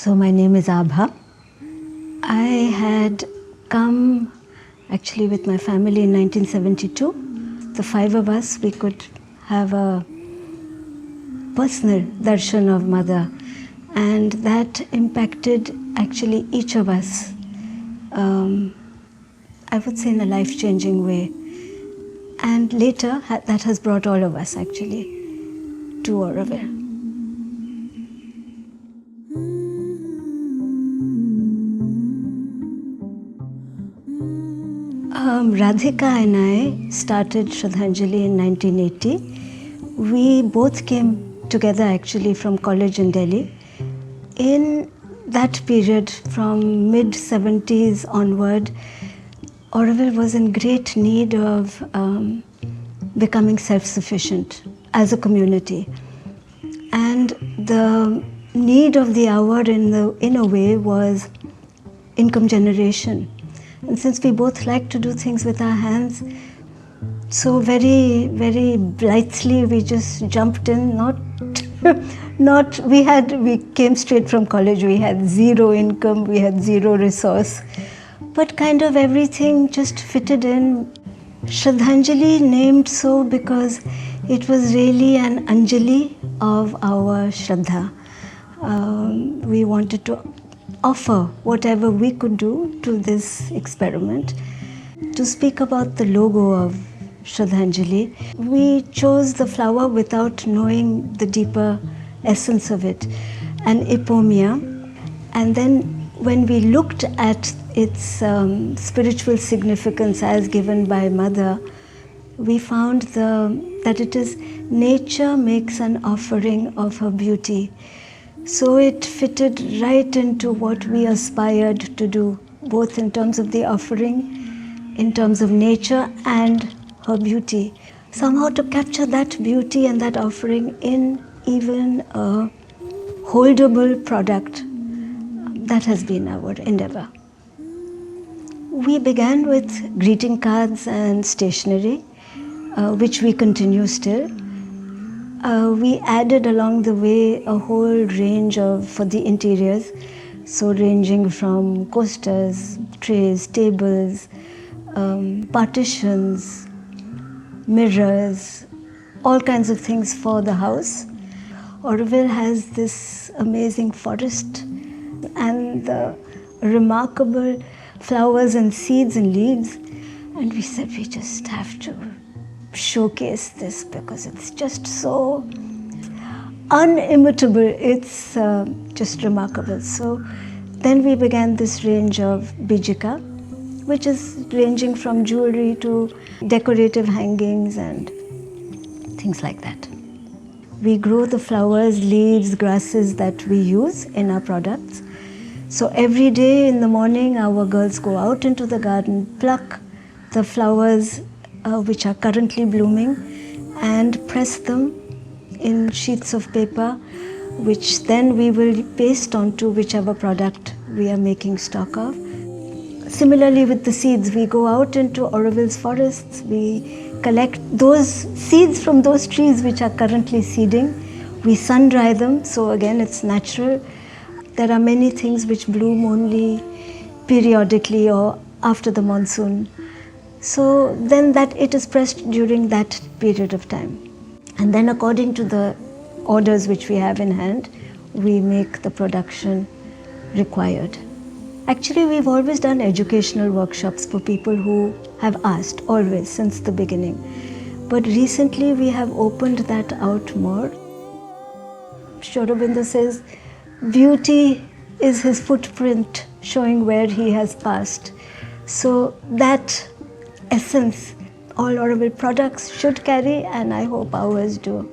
So my name is Abha. I had come actually with my family in 1972. The five of us, we could have a personal darshan of Mother, and that impacted actually each of us, I would say in a life-changing way. And later that has brought all of us actually to Auroville. Radhika and I started Shradhanjali in 1980. We both came together actually from college in Delhi. In that period, from mid-70s onward, Auroville was in great need of becoming self-sufficient as a community. And the need of the hour in a way was income generation. And since we both like to do things with our hands, so very, very blithely we just jumped in. We came straight from college. We had zero income. We had zero resource, but kind of everything just fitted in. Shradhanjali named so because it was really an Anjali of our Shraddha. We wanted to offer whatever we could do to this experiment. To speak about the logo of Shradhanjali, we chose the flower without knowing the deeper essence of it, an ipomia. And then when we looked at its spiritual significance as given by Mother, we found that it is nature makes an offering of her beauty. So it fitted right into what we aspired to do, both in terms of the offering, in terms of nature and her beauty. Somehow to capture that beauty and that offering in even a holdable product, that has been our endeavor. We began with greeting cards and stationery, which we continue still. We added along the way a whole range for the interiors, so ranging from coasters, trays, tables, partitions, mirrors, all kinds of things for the house. Auroville has this amazing forest and the remarkable flowers and seeds and leaves, and we said we just have to showcase this because it's just so unimitable. It's just remarkable. So then we began this range of bijika, which is ranging from jewelry to decorative hangings and things like that. We grow the flowers, leaves, grasses that we use in our products. So every day in the morning, our girls go out into the garden, pluck the flowers which are currently blooming, and press them in sheets of paper, which then we will paste onto whichever product we are making stock of. Similarly with the seeds, we go out into Auroville's forests, we collect those seeds from those trees which are currently seeding, we sun dry them, so again it's natural. There are many things which bloom only periodically or after the monsoon. So then that it is pressed during that period of time. And then according to the orders which we have in hand, we make the production required. Actually, we've always done educational workshops for people who have asked, always, since the beginning. But recently we have opened that out more. Sri Aurobindo says, beauty is his footprint showing where he has passed. So that essence all Auroville products should carry, and I hope ours do.